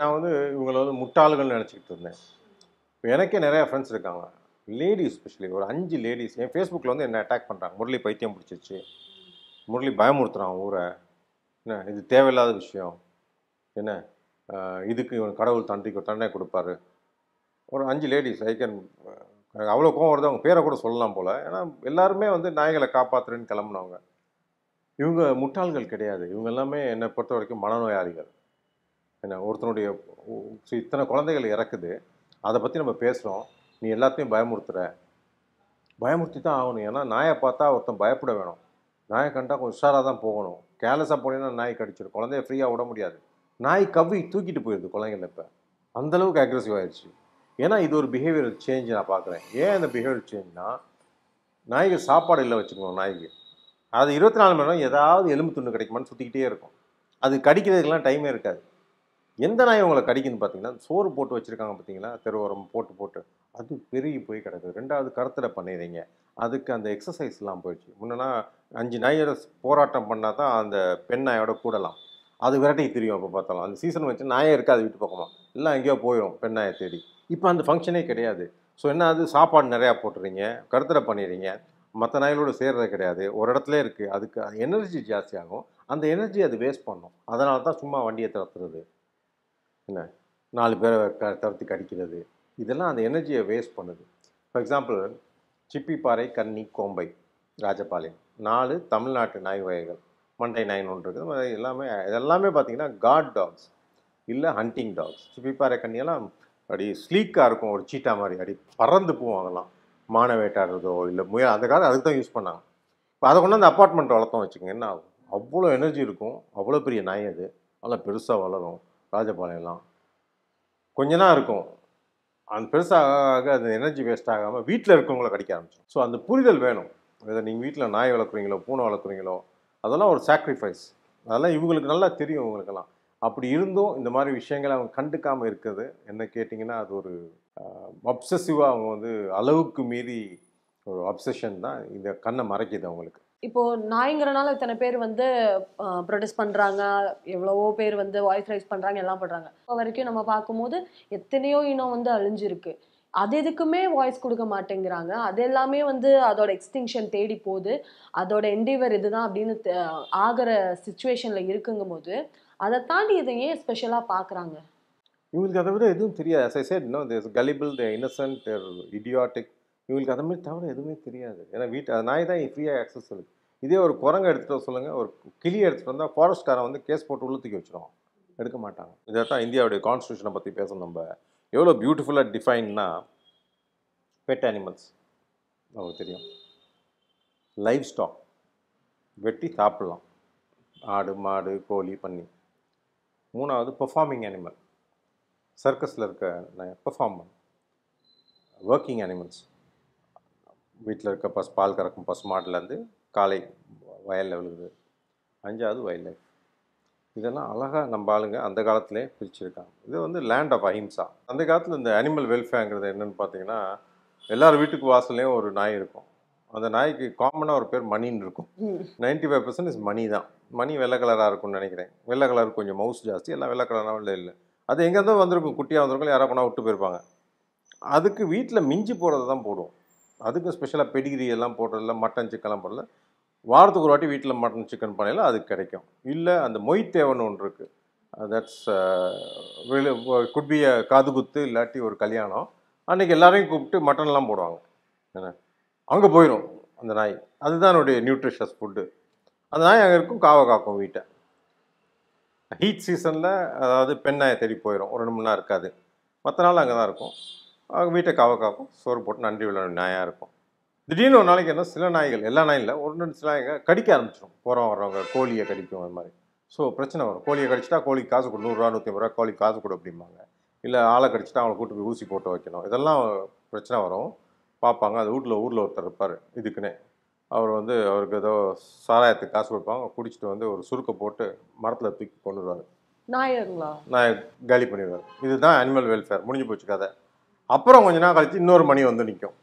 நான் வந்து இவங்கள வந்து முட்டாள்கள்னு நினச்சிக்கிட்டு இருந்தேன். இப்போ எனக்கே நிறையா ஃப்ரெண்ட்ஸ் இருக்காங்க. லேடீஸ் ஸ்பெஷலி ஒரு 5 லேடீஸ் என் ஃபேஸ்புக்கில் வந்து என்ன அட்டாக் பண்ணுறாங்க. முரளி பைத்தியம் பிடிச்சிருச்சு, முரளி பயமுறுத்துறான் ஊரை, என்ன இது தேவையில்லாத விஷயம், என்ன இதுக்கு இவன் கடவுள் தண்டனை கொடுப்பாரு. ஒரு 5 லேடீஸ் ஐ கேன் அவ்வளோ கோவம் வருது. அவங்க பேரை கூட சொல்லலாம் போல். ஏன்னா எல்லாருமே வந்து நாய்களை காப்பாற்றுறேன்னு கிளம்புனவங்க. இவங்க முட்டாள்கள் கிடையாது. இவங்க எல்லாமே என்னை பொறுத்த வரைக்கும் மனநோயாளிகள். என்ன ஒருத்தனுடைய இத்தனை குழந்தைகள் இறக்குது, அதை பற்றி நம்ம பேசுகிறோம். நீ எல்லாத்தையும் பயமுறுத்தி தான் ஆகணும். ஏன்னா நாயை பார்த்தா ஒருத்தன் பயப்பட வேணும். நாயை கண்டா கொஞ்சம் உஷாராக தான் போகணும். கேர்லெஸ்ஸாக போனீங்கன்னா நாய் கடிச்சிடும். குழந்தைய ஃப்ரீயாக விட முடியாது. நாய் கவ்வி தூக்கிட்டு போயிடுது குழந்தைங்கள. இப்போ அந்தளவுக்கு அக்ரெசிவ் ஆயிடுச்சு. ஏன்னா இது ஒரு பிஹேவியர் சேஞ்ச் நான் பார்க்குறேன். ஏன் இந்த பிஹேவியர் சேஞ்ச்னா, நாய்க்கு சாப்பாடு இல்லை வச்சுக்கணும். நாய்க்கு அது 24 மணி நேரம் ஏதாவது எலும்பு துண்டு கிடைக்குமான்னு சுற்றிக்கிட்டே இருக்கும். அது கடிக்கிறதுக்கெல்லாம் டைமே இருக்காது. எந்த நாய் உங்களை கடிக்குன்னு பார்த்தீங்கன்னா, சோறு போட்டு வச்சுருக்காங்க பார்த்தீங்களா, தெருவோரம் போட்டு அது பெருகி போய் கிடக்குது. 2வது கருத்தில் பண்ணிடுறீங்க. அதுக்கு அந்த எக்ஸசைஸ்லாம் போயிடுச்சு. முன்னனா 5 நாயோட போராட்டம் பண்ணால் தான் அந்த பெண் நாயோட கூடலாம். அது விரட்டி தெரியும். அப்போ பார்த்தாலும் அந்த சீசன் வச்சு நாயே இருக்காது வீட்டு பக்கமாக, எல்லாம் எங்கேயோ போயிடும் பெண் நாயை தேடி. இப்போ அந்த ஃபங்க்ஷனே கிடையாது. ஸோ என்ன, அது சாப்பாடு நிறையா போட்டுறீங்க, கருத்தில் பண்ணிடுறீங்க. மற்ற நாய்களோடு சேர்றது கிடையாது, ஒரு இடத்துல இருக்குது. அதுக்கு எனர்ஜி ஜாஸ்தியாகும். அந்த எனர்ஜி அது வேஸ்ட் பண்ணும். அதனால தான் சும்மா வண்டியை துரத்துறது, என்ன 4 பேரை துரத்தி கடிக்கிறது, இதெல்லாம் அந்த எனர்ஜியை வேஸ்ட் பண்ணுது. ஃபார் எக்ஸாம்பிள், சிப்பிப்பாறை, கன்னி, கோம்பை, ராஜபாளையம் 4 தமிழ்நாட்டு நாய் வகைகள். மண்டை நாயின்னு ஒன்று இருக்குது. இதெல்லாமே பார்த்தீங்கன்னா காட் டாக்ஸ் இல்லை ஹண்டிங் டாக்ஸ். சிப்பிப்பாறை கன்னியெல்லாம் அப்படி ஸ்லீக்காக இருக்கும், ஒரு சீட்டா மாதிரி அப்படி பறந்து போவோம். அதெல்லாம் மான வேட்டாடுறதோ இல்லை முயல், அந்த காலம் அதுக்கு தான் யூஸ் பண்ணாங்க. இப்போ அதை கொண்டு அந்த அப்பார்ட்மெண்ட் வளர்த்தோம் வச்சுக்கோங்க, என்ன ஆகும்? அவ்வளோ எனர்ஜி இருக்கும். அவ்வளோ பெரிய நாய் அது, நல்லா பெருசாக வளரும். ராஜபாளையம்லாம் கொஞ்ச நாள் இருக்கும். அந்த பெருசாக அது எனர்ஜி வேஸ்ட் ஆகாமல் வீட்டில் இருக்கவங்கள கடிக்க ஆரம்பிச்சோம். ஸோ அந்த புரிதல் வேணும். இதை நீங்கள் வீட்டில் நாய் வளர்க்குறீங்களோ பூனை வளர்க்குறீங்களோ, அதெல்லாம் ஒரு சாக்ரிஃபைஸ். அதெல்லாம் இவங்களுக்கு நல்லா தெரியும். இவங்களுக்கெல்லாம் அப்படி இருந்தும் இந்த மாதிரி விஷயங்களை அவங்க கண்டுக்காமல் இருக்குது. என்ன கேட்டிங்கன்னா, அது ஒரு அப்சசிவாக அவங்க வந்து அளவுக்கு மீறி ஒரு அப்சஷன் தான் இந்த கண்ணை மறைக்குது அவங்களுக்கு. இப்போ நாய்ங்கிறனால இத்தனை பேர் வந்து ப்ரொடெஸ்ட் பண்றாங்க, எவ்வளவோ பேர் வந்து வாய்ஸ் ரைஸ் பண்றாங்க, எல்லாம் பண்றாங்க. இப்போ வரைக்கும் நம்ம பார்க்கும்போது எத்தனையோ இனம் வந்து அழிஞ்சிருக்கு. அது எதுக்குமே வாய்ஸ் கொடுக்க மாட்டேங்கிறாங்க. அது எல்லாமே வந்து அதோட எக்ஸ்டிங்ஷன் தேடி போகுது. அதோட என்டிவர் இதுதான் அப்படின்னு ஆகிற சுச்சுவேஷன்ல இருக்குங்கும் போது அதை தாண்டி இதை ஏன் ஸ்பெஷலாக பார்க்குறாங்க? இவங்களுக்கு அதை விட எதுவும் தெரியாது. as I said, no, there's gullible, they're innocent, they're idiotic. இவங்களுக்கு அதை மாதிரி தவிர எதுவுமே தெரியாது. ஏன்னா அது நாய் தான் ஃப்ரீயாக ஆக்சஸ் இருக்குது. இதே ஒரு குரங்கை எடுத்துகிட்டு வர சொல்லுங்கள், ஒரு கிளியை எடுத்துகிட்டு வந்தால் ஃபாரஸ்ட்காரன் வந்து கேஸ் போட்டு உள்ள தூக்கி வச்சுருவான், எடுக்க மாட்டாங்க. இதை தான் இந்தியாவுடைய கான்ஸ்டியூஷனை பற்றி பேசணும். நம்ம எவ்வளோ பியூட்டிஃபுல்லாக டிஃபைன்னா, பெட் அனிமல்ஸ் அவங்களுக்கு தெரியும். லைவ் ஸ்டாக் வெட்டி சாப்பிட்லாம், ஆடு மாடு கோழி பன்னி. 3வது பெர்ஃபார்மிங் அனிமல், சர்க்கஸில் இருக்க பெர்ஃபார்ம் பண்ண. ஒர்க்கிங் அனிமல்ஸ், வீட்டில் இருக்க பால் கறக்கும் பசு மாட்டுலேருந்து காலை வயலில் விழுகுது. 5வது வைல்ட் லைஃப். இதெல்லாம் அழகாக நம்ம ஆளுங்க அந்த காலத்திலே பிரிச்சுருக்காங்க. இது வந்து லேண்ட் ஆஃப் அஹிம்சா. அந்த காலத்தில் இந்த அனிமல் வெல்ஃபேர்ங்கிறது என்னென்னு பார்த்தீங்கன்னா, எல்லார் வீட்டுக்கு வாசல்லையும் ஒரு நாய் இருக்கும். அந்த நாய்க்கு காமனாக ஒரு பேர் மணின்னு இருக்கும். 95% இஸ் மணி தான். மணி வெள்ளை கலராக இருக்கும்னு நினைக்கிறேன். வெள்ளை கலர் கொஞ்சம் மவுஸ் ஜாஸ்தி, எல்லாம் வெள்ளை கலராக இல்லை. அது எங்கேருந்தோ வந்திருக்கும், குட்டியாக வந்திருக்கும், யாராவது போனால் விட்டு போயிருப்பாங்க. அதுக்கு வீட்டில் மிஞ்சி போடுறது தான் போடுவோம். அதுக்கு ஸ்பெஷலாக பெடிகிரி எல்லாம் போடுறதில்ல, மட்டன் சிக்கன்லாம் போடல. வாரத்துக்கு ஒரு வாட்டி வீட்டில் மட்டன் சிக்கன் பண்ணையில் அது கிடைக்கும். இல்லை அந்த மொய் தேவைன்னு ஒன்று இருக்குது. தட்ஸ் குட் பி காது குத்து, இல்லாட்டி ஒரு கல்யாணம் அன்றைக்கி எல்லாரையும் கூப்பிட்டு மட்டன்லாம் போடுவாங்க. என்ன அங்கே போயிடும் அந்த நாய். அதுதான் என்னுடைய நியூட்ரிஷியஸ் ஃபுட்டு. அந்த நாய் அங்கே இருக்கும், காக்கும் வீட்டை. ஹீட் சீசனில் அதாவது பெண் நாயை தேடி போயிடும், ஒரு 2 மணி நேரம் இருக்காது. மற்ற நாள் அங்கே தான் இருக்கும். அவங்க வீட்டை காக்கும், சோறு போட்டு நன்றி உள்ள நாயாக இருக்கும். திடீர்னு ஒரு நாளைக்கு என்ன, சில நாய்கள், எல்லா நாயும் இல்லை, ஒரு 2 சில நாய்கள் கடிக்க ஆரம்பிச்சிடும். வர்றவங்க கோழியை கடிக்கும், அது மாதிரி. ஸோ பிரச்சனை வரும். கோழியை கடிச்சிட்டா கோழிக்கு காசு கொடு, 100 ரூபா 150 ரூபா கோழிக்கு காசு கொடு அப்படிம்பாங்க. இல்லை ஆளை கடிச்சிட்டா அவங்களை கூட்டு போய் ஊசி போட்டு வைக்கணும். இதெல்லாம் பிரச்சனை வரும். பார்ப்பாங்க. அது ஊரில் ஒருத்தர் இருப்பார் இதுக்குன்னே. அவர் வந்து அவருக்கு ஏதோ சாராயத்துக்கு காசு கொடுப்பாங்க, குடிச்சிட்டு வந்து ஒரு சுருக்கை போட்டு மரத்தில் தூக்கி கொண்டுடுவார். நாயை காலி பண்ணிடுவார். இதுதான் அனிமல் வெல்ஃபேர். முடிஞ்சு போச்சு கதை. அப்புறம் கொஞ்ச நாள் கழிச்சு இன்னொரு மணி வந்து நிற்கும்.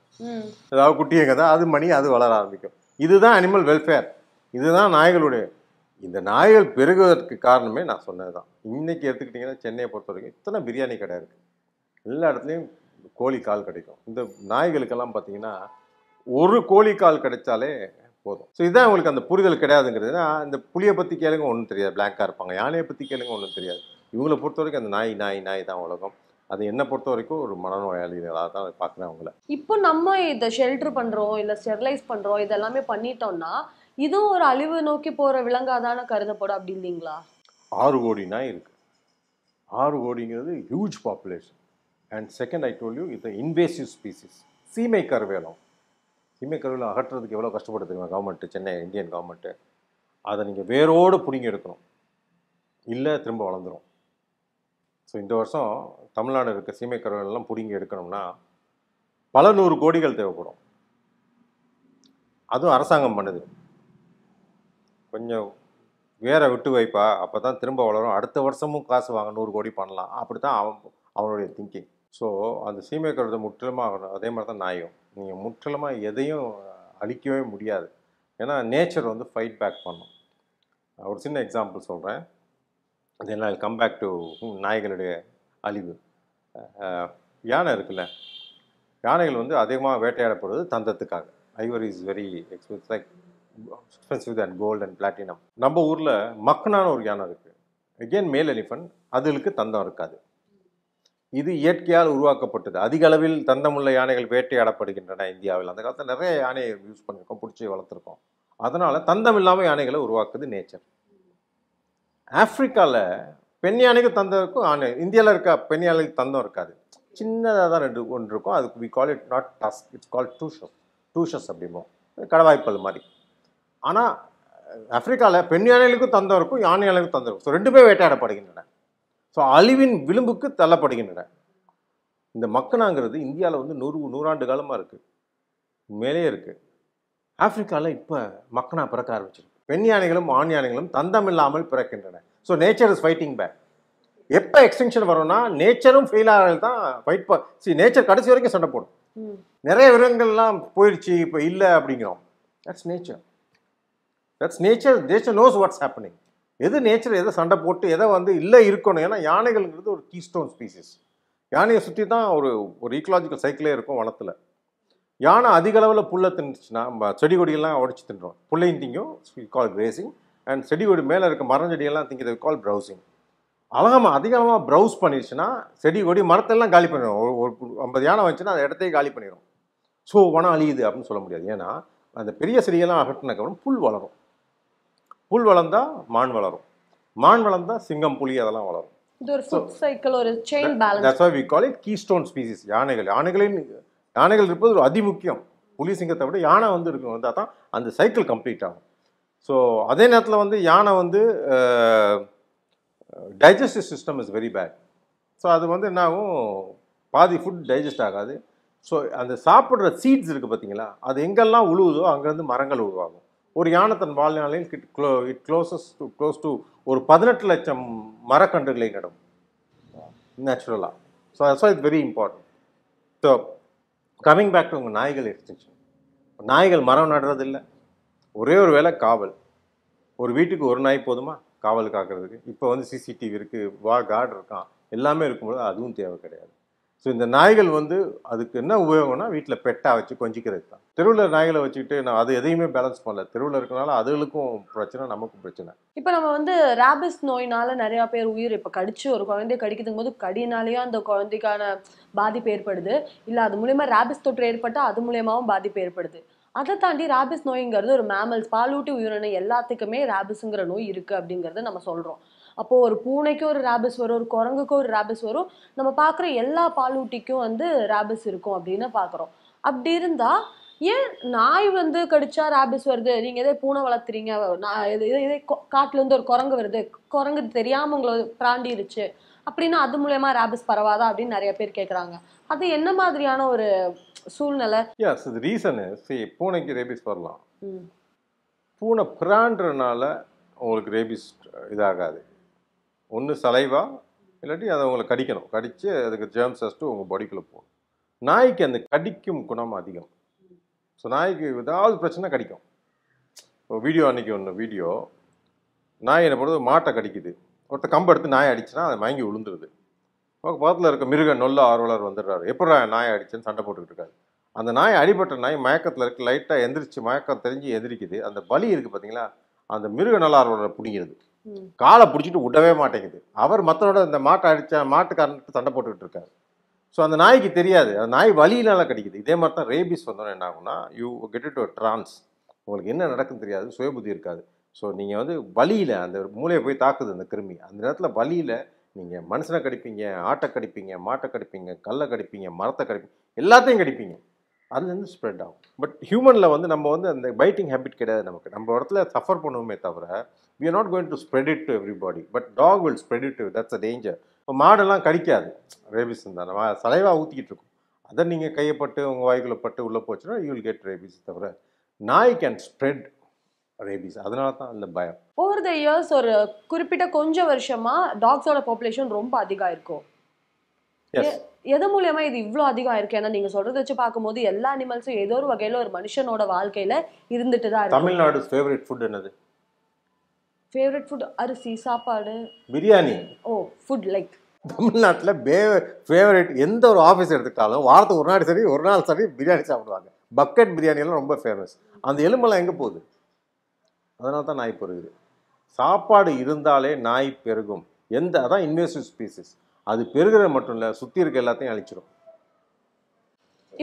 ஏதாவது குட்டிய கதை, அது மணி அது வளர ஆரம்பிக்கும். இதுதான் அனிமல் வெல்ஃபேர். இதுதான் நாய்களுடைய. இந்த நாய்கள் பெருகுவதற்கு காரணமே நான் சொன்னது தான். இன்னைக்கு எடுத்துக்கிட்டிங்கன்னா சென்னையை பொறுத்த வரைக்கும் இத்தனை பிரியாணி கடை இருக்குது. எல்லா இடத்துலையும் கோழி கால் கிடைக்கும். இந்த நாய்களுக்கெல்லாம் பார்த்தீங்கன்னா ஒரு கோழி கால் கிடைச்சாலே போதும். ஸோ இதான் உங்களுக்கு அந்த புரிதல் கிடையாதுங்கிறது. ஏன்னா இந்த புளியை பற்றி கேளுங்க ஒன்றும் தெரியாது, பிளாங்காக இருப்பாங்க. யானையை பற்றி கேளுங்க ஒன்றும் தெரியாது. இவங்களை பொறுத்த வரைக்கும் அந்த நாய் தான் உலகம். அது என்னை பொறுத்த வரைக்கும் ஒரு மனநோயாளிகளாக தான் பார்க்குறேன் அவங்கள. இப்போ நம்ம இதை ஷெல்டர் பண்றோம் இல்ல ஸ்டெர்லைஸ் பண்றோம் இதெல்லாமே பண்ணிட்டோம்னா இதுவும் ஒரு அழிவு நோக்கி போற விலங்காதான கருதப்படும் அப்படி இல்லைங்களா? 6 கோடி நாய் இருக்கு. 6 கோடிங்கிறது huge population. And second I told you இது இன்வேசிவ் ஸ்பீசிஸ். சீமை கருவேலம். சீமை கருவேலம் அகற்றுறதுக்கு எவ்வளோ கஷ்டப்பட்டு தெரியுமா கவர்மெண்ட்டு, சென்னை இந்தியன் கவர்மெண்ட்டு. அதை நீங்கள் வேரோடு பிடுங்கி எடுக்கணும், இல்லை திரும்ப வளர்ந்துடும். ஸோ இந்த வருஷம் தமிழ்நாடு இருக்க சீமை கருவேலெல்லாம் பிடுங்கி எடுக்கணும்னா பல 100 கோடிகள் தேவைப்படும். அதுவும் அரசாங்கம் பண்ணுது. கொஞ்சம் வேற விட்டு வைப்பா, அப்போ தான் திரும்ப வளரும், அடுத்த வருஷமும் காசு வாங்க 100 கோடி பண்ணலாம். அப்படி தான் அவனுடைய திங்கிங். ஸோ அந்த சீமை கருவேலத்தை முற்றிலுமாக ஆகணும். அதே மாதிரி தான் நாயும். நீங்கள் முற்றிலுமாக எதையும் அழிக்கவே முடியாது. ஏன்னா நேச்சர் வந்து ஃபைட் பேக் பண்ணும். ஒரு சின்ன எக்ஸாம்பிள் சொல்கிறேன். Then I come back to நாய்களுடைய அழிவு. யானை இருக்குல்ல, யானைகள் வந்து அதிகமாக வேட்டையாடப்படுவது தந்தத்துக்காக. Ivory is very expensive, like expensive than gold and platinum. நம்ம ஊரில் மக்கனான ஒரு யானை இருக்குது, எகெயின் மேல் எலிஃபண்ட். அதுகளுக்கு தந்தம் இருக்காது. இது இயற்கையால் உருவாக்கப்பட்டது. அதிக அளவில் தந்தமுள்ள யானைகள் வேட்டையாடப்படுகின்றன இந்தியாவில். அந்த காலத்தில் நிறைய யானையை யூஸ் பண்ணியிருக்கோம், பிடிச்சி வளர்த்துருக்கோம். அதனால் தந்தம் இல்லாமல் யானைகளை உருவாக்குது நேச்சர். ஆப்பிரிக்காவில் பெண் யானைக்கு தந்தம் இருக்கும், இந்தியாவில் இருக்க பெண் யானைக்கு தந்தம் இருக்காது. சின்னதாக தான் ஒன்று இருக்கும். அதுக்கு we call it not tusk, it's call tushes அப்படிம்போம், கடவாய்ப்பல் மாதிரி. ஆனால் ஆப்பிரிக்காவில் பெண் யானைகளுக்கும் தந்தம் இருக்கும், யானை யானைகளுக்கும் தந்தம் இருக்கும். ஸோ ரெண்டுமே வேட்டையாடப்படுகின்றன. ஸோ அழிவின் விளிம்புக்கு தள்ளப்படுகின்றன. இந்த மக்கனாங்கிறது இந்தியாவில் வந்து 100 காலமாக இருக்குது, மேலே இருக்குது. ஆப்பிரிக்காவில் இப்போ மக்கனா பிறக்க ஆரம்பிச்சிருக்கு. பெண் யானைகளும் ஆண் யானைகளும் தந்தம் இல்லாமல் பிறக்கின்றன. So nature is fighting back. எப்போ எக்ஸ்டென்ஷன் வரும்னா நேச்சரும் ஃபெயில் ஆகிறது தான் ஃபைட் நேச்சர் கடைசி வரைக்கும் சண்டை போடும். நிறைய விலங்குகள்லாம் போயிடுச்சு, இப்போ இல்லை அப்படிங்கிறோம். That's nature. Nature knows what's happening. எது நேச்சர் எதை சண்டை போட்டு எதை வந்து இல்லை இருக்கணும். ஏன்னா யானைகள்ங்கிறது ஒரு கீஸ்டோன் ஸ்பீசிஸ். யானையை சுற்றி தான் ஒரு ஈக்கலாஜிக்கல் சைக்கிளே இருக்கும் வனத்தில். யானை அதிக அளவில் புல்லை தின்னுச்சுன்னா நம்ம செடி கொடியெல்லாம் உடச்சி தின்றோம். புல்லையும் திங்கும், கால் கிரேசிங். அண்ட் செடி கொடி மேலே இருக்க மரஞ்செடியெல்லாம் திங்கிறது கால் ப்ரௌசிங். அதிகமாக ப்ரௌஸ் பண்ணிடுச்சுன்னா செடி கொடி மரத்தெல்லாம் காலி பண்ணிடும். ஒரு 50 யானை வந்துச்சுன்னா அந்த இடத்தையே காலி பண்ணிடும். ஸோ வனம் அழியுது அப்படின்னு சொல்ல முடியாது. ஏன்னா அந்த பெரிய செடியெல்லாம் அகற்றினக்கப்புறம் புல் வளரும். புல் வளர்ந்தால் மான் வளரும், மான் வளர்ந்தால் சிங்கம், புலி அதெல்லாம் வளரும். இது ஒரு ஃபுட் சைக்கிள், ஒரு chain balance. That's why we call it keystone species. யானைகள் இருப்பது ஒரு அதிமுக்கியம். புலி சிங்கத்தை விட யானை வந்து இருக்கும், வந்தால் தான் அந்த சைக்கிள் கம்ப்ளீட் ஆகும். ஸோ அதே நேரத்தில் வந்து யானை வந்து digestive system is very bad. So அது வந்து என்ன ஆகும், பாதி ஃபுட் டைஜஸ்ட் ஆகாது. ஸோ அந்த சாப்பிட்ற சீட்ஸ் இருக்குது பார்த்தீங்களா, அது எங்கெல்லாம் உழுவுதோ அங்கேருந்து மரங்கள் உருவாகும். ஒரு யானை தன் வாழ்நாளில் இட் க்ளோஸ் டு ஒரு 18 லட்சம் மரக்கன்றுகளை நடும் நேச்சுரலாக. So that's it's very important. So coming back to உங்கள் நாய்கள் எக்ஸ்டென்ஷன். நாய்கள் மரம் நடுறது இல்லை, ஒரே ஒரு வேளை காவல். ஒரு வீட்டுக்கு ஒரு நாய் போதுமா காவல் காக்கிறதுக்கு? இப்போ வந்து சிசிடிவி இருக்குது, கார்டு இருக்கான், எல்லாமே இருக்கும்போது அதுவும் தேவை கிடையாது. ஸோ இந்த நாய்கள் வந்து அதுக்கு என்ன உபயோகம்னா வீட்டில் பெட்டாக வச்சு கொஞ்சிக்கிறது தான். தெருவில் நாய்களை வச்சுக்கிட்டு நான் அது எதையுமே பேலன்ஸ் பண்ணல. தெருவில் இருக்கனால அதுகளுக்கும் பிரச்சனை, நமக்கும் பிரச்சனை. இப்போ நம்ம வந்து ரேபிஸ் நோயினால நிறைய பேர் உயிர் இப்போ கடிச்சு ஒரு குழந்தைய கடிக்கிறதும் போது கடினாலேயும் அந்த குழந்தைக்கான பாதிப்பு ஏற்படுது, இல்லை அது மூலயமா ரேபிஸ் தொற்று ஏற்பட்டால் அது மூலியமாகவும் பாதிப்பு ஏற்படுது. அதை தாண்டி ரேபிஸ் நோய்ங்கிறது ஒரு மேமல்ஸ், பாலூட்டி உயிரின எல்லாத்துக்குமே ரேபிஸ்ங்கிற நோய் இருக்கு அப்படிங்கறத நம்ம சொல்றோம். அப்போ ஒரு பூனைக்கு ஒரு ரேபிஸ் வரும், ஒரு குரங்குக்கு ஒரு ரேபிஸ் வரும், நம்ம பார்க்குற எல்லா பாலூட்டிக்கும் வந்து ரேபிஸ் இருக்கும் அப்படின்னு பார்க்குறோம். அப்படி இருந்தா ஏன் நாய் வந்து கடிச்சா ரேபிஸ் வருது, நீங்க எதே பூனை வளர்த்துறீங்க, இதே காட்டுல இருந்து ஒரு குரங்கு வருது, குரங்கு தெரியாம உங்களை பிராண்டிருச்சு அப்படின்னா அது மூலயமா ரேபிஸ் பரவாதா அப்படின்னு நிறைய பேர் கேட்குறாங்க. அது என்ன மாதிரியான ஒரு சூழ்நிலை? எஸ், இது ரீசன் பூனைக்கு ரேபிஸ் வரலாம். பூனை பிராண்டுறனால உங்களுக்கு ரேபிஸ் இதாகாது. ஒன்று சலைவா, இல்லாட்டி அதை உங்களை கடிக்கணும், கடித்து அதுக்கு ஜெர்ம்ஸ் டெஸ்ட்டு உங்கள் பாடிக்குள்ளே போகணும். நாய்க்கு அந்த கடிக்கும் குணம் அதிகம். ஸோ நாய்க்கு ஏதாவது பிரச்சனை கடிக்கும். இப்போ வீடியோ அன்றைக்கி வீடியோ நாய் என்ன பண்ணுறது, மாட்டை கடிக்குது. ஒருத்தர் கம்பு எடுத்து நாயை அடிச்சுனா அதை மயங்கி விழுந்துருது. பக்கத்தில் இருக்க மிருக நொல்ல ஆர்வலர் வந்துடுறாரு. எப்படா நாயை அடிச்சுன்னு சண்டை போட்டுக்கிட்டு இருக்காரு. அந்த நாய், அடிபட்ட நாய் மயக்கத்தில் இருக்கு, லைட்டாக எந்திரிச்சு மயக்கம் தெரிஞ்சு எந்திரிக்குது. அந்த பலி இருக்குது பார்த்தீங்களா, அந்த மிருக நல ஆர்வலரை பிடிக்கிறது. காலை பிடிச்சிட்டு விடவே மாட்டேங்குது. அவர் மற்றனோட இந்த மாட்டை அடித்த மாட்டுக்காரன்ட்டு சண்டை போட்டுக்கிட்டு இருக்காரு. ஸோ அந்த நாய்க்கு தெரியாது, அந்த நாய் வலியினால கடிக்குது. இதே மாதிரி தான் ரேபிஸ் வந்தோன்னே என்ன ஆகும்னா, you get it to trance. உங்களுக்கு என்ன நடக்குன்னு தெரியாது, சுயபுத்தி இருக்காது. ஸோ நீங்கள் வந்து வலியில் அந்த மூளையை போய் தாக்குது அந்த கிருமி. அந்த நேரத்தில் வலியில் நீங்கள் மனுஷனை கடிப்பீங்க, ஆட்டை கடிப்பீங்க, மாட்டை கடிப்பீங்க, கல்லை கடிப்பீங்க, மரத்தை கடிப்பீங்க, எல்லாத்தையும் கடிப்பீங்க. அதுலேருந்து ஸ்ப்ரெட் ஆகும். பட் ஹியூமனில் வந்து நம்ம வந்து அந்த பைட்டிங் ஹேபிட் கிடையாது நமக்கு. நம்ம இடத்துல சஃபர் பண்ணுவோமே தவிர we are not going to spread it to everybody. But dog will spread it to you. That's a danger. இப்போ மாடெல்லாம் கடிக்காது ரேபிஸ் இருந்தால், நம்ம சலைவாக ஊற்றிக்கிட்டு இருக்கும். அதை நீங்கள் கையப்பட்டு உங்கள் வாய்க்குள்ளே பட்டு உள்ளே போச்சுன்னா யூ வில் கெட் ரேபிஸ். தவிர நாய் கேன் ஸ்ப்ரெட் ரேபிஸ். அதனால தான் அந்த பயம். ஓவர் த இயர்ஸ் ஒரு குறிப்பிட்ட கொஞ்சம் வருஷமா டாக்ஸோட பாப்புலேஷன் ரொம்ப அதிகம் இருக்கும். எது மூலியமா இது இவ்வளோ அதிகம் ஆயிருக்கு? ஏன்னா நீங்க சொல்றதை வச்சு பார்க்கும்போது எல்லா அனிமல்ஸும் ஏதோ ஒரு வகையில ஒரு மனுஷனோட வாழ்க்கையில இருந்துட்டு தான் இருக்கு. தமிழ்நாடு ஃபேவரட் ஃபுட் என்னது? ஃபேவரட் ஃபுட் அரிசி, சாப்பாடு, பிரியாணி. ஓ, ஃபுட் லைக் தமிழ்நாட்டில் ஃபேவரட் எந்த ஒரு ஆஃபீஸ் எடுத்துக்கிட்டாலும் வாரத்துக்கு ஒரு நாள் சரி, ஒரு நாள் சரி பிரியாணி சாப்பிடுவாங்க. பக்கெட் பிரியாணியெல்லாம் ரொம்ப ஃபேமஸ். அந்த எலும்பெல்லாம் எங்கே போகுது? அதனால தான் நாய் பெருகுது. சாப்பாடு இருந்தாலே நாய் பெருகும். அதான் இன்வேசிவ் ஸ்பீசிஸ். அது பெருகிறது மட்டும் இல்லை, சுற்றி இருக்க எல்லாத்தையும் அழிச்சிடும்.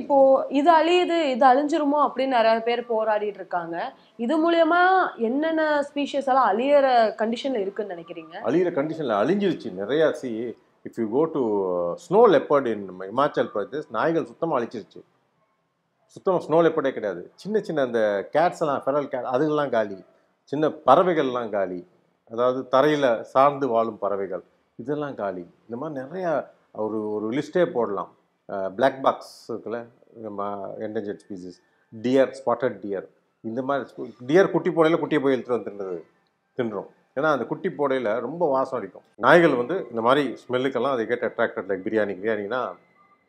இப்போ இது அழியுது, இது அழிஞ்சிருமோ அப்படின்னு நிறைய பேர் போராடிட்டு இருக்காங்க. இது மூலியமா என்னென்ன ஸ்பீஷிஸ் எல்லாம் அழியிற கண்டிஷன்ல இருக்குன்னு நினைக்கிறீங்க? அழியிற கண்டிஷன்ல அழிஞ்சிருச்சு நிறையா. If you go to snow leopard in Himachal Pradesh, நாய்கள் சுத்தமாக அழிச்சிருச்சு. சுத்தமாக ஸ்னோ லெப்பர்டே கிடையாது. சின்ன சின்ன அந்த கேட்ஸ் எல்லாம், ஃபெரல் கேட், அதுகள்லாம் காலி. சின்ன பறவைகள்லாம் காலி. அதாவது தரையில் சார்ந்து வாழும் பறவைகள் இதெல்லாம் காலி. இந்த மாதிரி நிறையா ஒரு லிஸ்ட்டே போடலாம். பிளாக் பாக்ஸ் இருக்குல்ல, நம்ம endangered species, dear, spotted dear. இந்த மாதிரி டியர் குட்டி போடையில் குட்டியை போய் இழுத்துட்டு வந்து தின்றோம். ஏன்னா அந்த குட்டி போடையில் ரொம்ப வாசம் அடிக்கும். நாய்கள் வந்து இந்த மாதிரி ஸ்மெல்லுக்கெல்லாம் அதை கேட் அட்ராக்டட். லைக் பிரியாணினா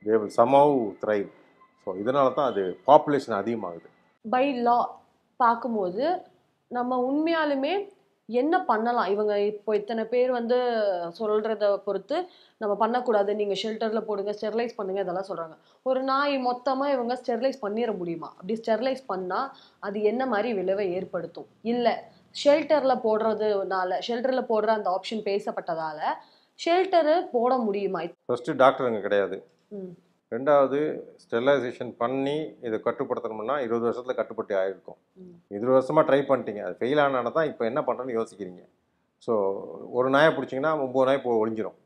they will somehow thrive. So இதனால தான் அது பாப்புலேஷன் அதிகமாகுது. பை லா பார்க்கும்போது நம்ம உண்மையாலுமே என்ன பண்ணலாம்? இவங்க இப்போ இத்தனை பேர் வந்து சொல்றத பொறுத்து நம்ம பண்ணக்கூடாது, நீங்க ஷெல்டர்ல போடுங்க, ஸ்டெர்லைஸ் பண்ணுங்க, இதெல்லாம் சொல்றாங்க. ஒரு நாய் மொத்தமா இவங்க ஸ்டெர்லைஸ் பண்ணிட முடியுமா? அப்படி ஸ்டெர்லைஸ் பண்ணா அது என்ன மாதிரி விளைவை ஏற்படுத்தும்? இல்ல ஷெல்டர்ல போடுற அந்த ஆப்ஷன் பேசப்பட்டதால ஷெல்டரு போட முடியுமா? ஃபர்ஸ்ட் டாக்டர் அங்கே கிடையாது. ரெண்டாவது ஸ்டெரிலைசேஷன் பண்ணி இதை கட்டுப்படுத்தணும்னா 20 வருஷத்தில் கட்டுப்பட்டு ஆகிருக்கும். 20 வருஷமாக ட்ரை பண்ணிட்டீங்க, அது ஃபெயில் ஆனால் தான் இப்போ என்ன பண்ணுறேன்னு யோசிக்கிறீங்க. ஸோ ஒரு நாயை பிடிச்சிங்கன்னா 9 நாய் ஒழிஞ்சிரும்.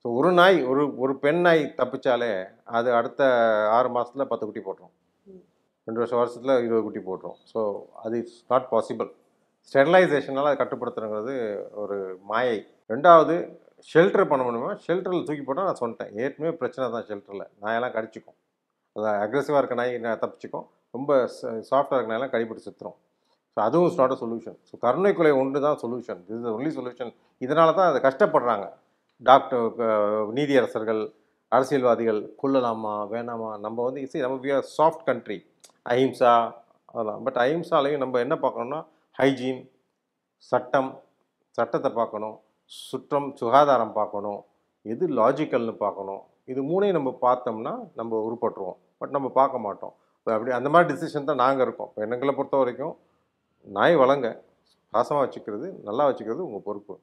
ஸோ ஒரு நாய், ஒரு பெண் நாய் தப்பிச்சாலே அது அடுத்த 6 மாதத்தில் 10 குட்டி போட்டுரும். 2 வருஷத்தில் 20 குட்டி போட்டுரும். ஸோ அது இட்ஸ் நாட் பாசிபிள். ஸ்டெரிலைசேஷனால் அதை கட்டுப்படுத்துறங்கிறது ஒரு மாயை. ரெண்டாவது ஷெல்டர் பண்ண முடியுமா? ஷெல்டரில் தூக்கி போட்டால் நான் சொன்னேன், ஏற்கனவே பிரச்சனை தான் ஷெல்டரில். நாயெல்லாம் கடிச்சிக்கும். அதான் அக்ரெசிவாக இருக்க நாய் தப்பிச்சிக்கும், ரொம்ப சாஃப்டாக இருக்க நாயெல்லாம் கடிப்பட்டு செத்துரும். ஸோ அதுவும் it's not a solution. So கருணை கொலை ஒன்று தான் solution. This is only solution. இதனால தான் அதை கஷ்டப்படுறாங்க டாக்டர், நீதியரசர்கள், அரசியல்வாதிகள். கொல்லலாமா வேணாமா? நம்ம வந்து நம்ம வி ஆர் சாஃப்ட் கண்ட்ரி, அஹிம்சா அதெல்லாம். பட் அஹிம்சாலையும் நம்ம என்ன பார்க்கணும்னா ஹைஜீன், சட்டத்தை பார்க்கணும், சுகாதாரம் பார்க்கணும், எது லாஜிக்கல்னு பார்க்கணும். இது மூணையும் நம்ம பார்த்தோம்னா நம்ம உருப்பட்டுருவோம். பட் நம்ம பார்க்க மாட்டோம். அப்படி அந்த மாதிரி டிசிஷன் தான் நாங்கள் இருக்கோம். இப்போ எங்களை பொறுத்த வரைக்கும் நாய் வளங்க, பாசமாக வச்சுக்கிறது, நல்லா வச்சுக்கிறது உங்கள் பொறுப்பு.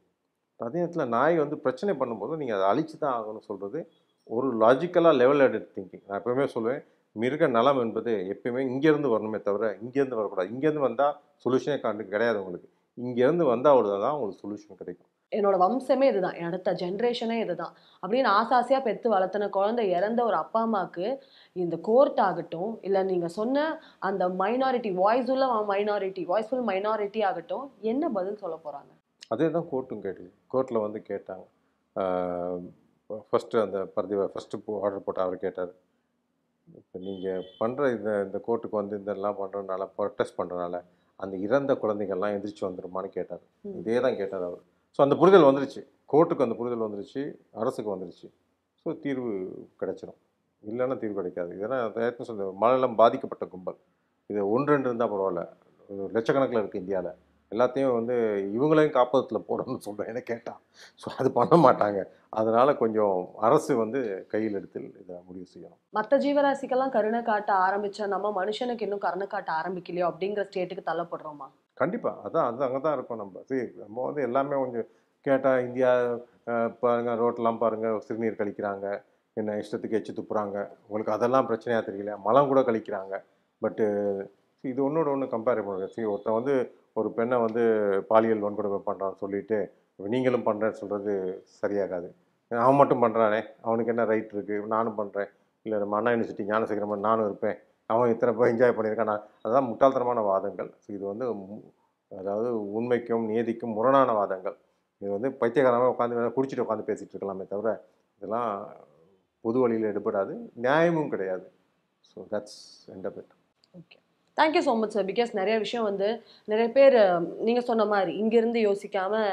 அதே நேரத்தில் நாய் வந்து பிரச்சனை பண்ணும்போது நீங்கள் அதை அழிச்சு தான் ஆகணும்னு சொல்கிறது ஒரு லாஜிக்கலாக லெவல் ஹெடட் திங்கிங். நான் எப்போவுமே சொல்லுவேன், மிருக நலம் என்பது எப்பயுமே இங்கேருந்து வரணுமே தவிர இங்கேருந்து வரக்கூடாது. இங்கேருந்து வந்தால் சொல்யூஷனே கிடையாது உங்களுக்கு. இங்கேருந்து வந்தால் அவ்வளோதான் உங்களுக்கு சொல்யூஷன் கிடைக்கும். என்னோட வம்சமே இதுதான், அடுத்த ஜென்ரேஷனே இதுதான் அப்படின்னு ஆசாசியாக பெற்று வளர்த்தின குழந்தை இறந்த ஒரு அப்பா அம்மாவுக்கு இந்த கோர்ட் ஆகட்டும், இல்லை நீங்கள் சொன்ன அந்த வாய்ஸ்ஃபுல் மைனாரிட்டி ஆகட்டும், என்ன பதில் சொல்ல போகிறாங்க? அதே தான் கோர்ட்டும் கேட்டுது. கோர்ட்டில் வந்து கேட்டாங்க. ஃபஸ்ட்டு அந்த ஃபஸ்ட்டு ஆர்டர் போட்டு அவர் கேட்டார், இப்போ நீங்கள் பண்ணுற இந்த கோர்ட்டுக்கு வந்து இதெல்லாம் பண்ணுறதுனால, ப்ரொட்டஸ்ட் பண்ணுறதுனால அந்த இறந்த குழந்தைகள்லாம் எந்திரிச்சு வந்துடுமான்னு கேட்டார். இதே தான் கேட்டார் அவர். ஸோ அந்த புரிதல் வந்துருச்சு, கோர்ட்டுக்கு அந்த புரிதல் வந்துருச்சு, அரசுக்கு வந்துருச்சு. ஸோ தீர்வு கிடைச்சிடும், இல்லைன்னா தீர்வு கிடைக்காது. இதெல்லாம் சொல்ல மனநலம் பாதிக்கப்பட்ட கும்பல். இது 1-2 இருந்தால் பரவாயில்ல, லட்சக்கணக்கில் இருக்குது இந்தியாவில். எல்லாத்தையும் வந்து இவங்களையும் காப்பகத்தில் போடணும்னு சொல்கிறேன் என்ன கேட்டால். ஸோ அது பண்ண மாட்டாங்க. அதனால் கொஞ்சம் அரசு வந்து கையில் எடுத்து இதை முடிவு செய்யணும். மற்ற ஜீவராசிக்கெல்லாம் கருணை காட்ட ஆரம்பிச்சா நம்ம மனுஷனுக்கு இன்னும் கருணை காட்ட ஆரம்பிக்கலையோ அப்படிங்கிற ஸ்டேட்டுக்கு தள்ளப்படுறோமா? கண்டிப்பாக அது அங்கே தான் இருக்கோம் நம்ம. சரி, நம்ம வந்து எல்லாமே கொஞ்சம் கேட்டால் இந்தியா பாருங்கள், ரோட்டெலாம் பாருங்கள், சிறுநீர் கழிக்கிறாங்க, என்ன இஷ்டத்துக்கு எச்சு துப்புறாங்க. உங்களுக்கு அதெல்லாம் பிரச்சனையாக தெரியல, மலம் கூட கழிக்கிறாங்க. பட்டு இது ஒன்றோட ஒன்று கம்பேர் பண்ணுறது. சரி, ஒருத்தன் வந்து ஒரு பெண்ணை வந்து பாலியல் வன்கொடுமை பண்ணுறான்னு சொல்லிட்டு நீங்களும் பண்ணுறேன்னு சொல்கிறது சரியாகாது. அவன் மட்டும் பண்ணுறானே, அவனுக்கு என்ன ரைட் இருக்குது, நானும் பண்ணுறேன், இல்லை நம்ம அண்ணா யூனிவர்சிட்டி ஞானசேகரன் நானும் இருப்பேன், அவன் இத்தனை பேர் என்ஜாய் பண்ணியிருக்கான், நான் அதுதான் முட்டாள்தனமான வாதங்கள். ஸோ இது வந்து அதாவது உண்மைக்கும் நீதிக்கும் முரணான வாதங்கள். இது வந்து பைத்தியகாரமாக உட்காந்து குடிச்சிட்டு உட்காந்து பேசிகிட்டு இருக்கலாமே தவிர இதெல்லாம் பொது வழியில் எடுபடாது, நியாயமும் கிடையாது. So that's end of it. Okay, thank you so much sir. Because நிறைய விஷயம் வந்து நிறைய பேர் நீங்கள் சொன்ன மாதிரி இங்கேருந்து யோசிக்காமல்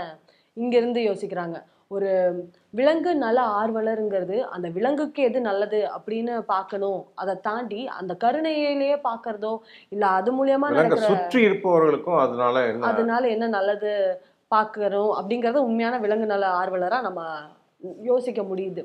இங்கேருந்து யோசிக்கிறாங்க. ஒரு விலங்கு நல ஆர்வலருங்கிறது அந்த விலங்குக்கு எது நல்லது அப்படின்னு பார்க்கணும். அதை தாண்டி அந்த கருணையிலேயே பார்க்கறதோ இல்லை அது மூலியமா நடக்கிற சுற்றி இருப்பவர்களுக்கும் அதனால என்ன நல்லது பார்க்கறோம் அப்படிங்கறத உண்மையான விலங்கு நல ஆர்வலராக நம்ம யோசிக்க முடியுது.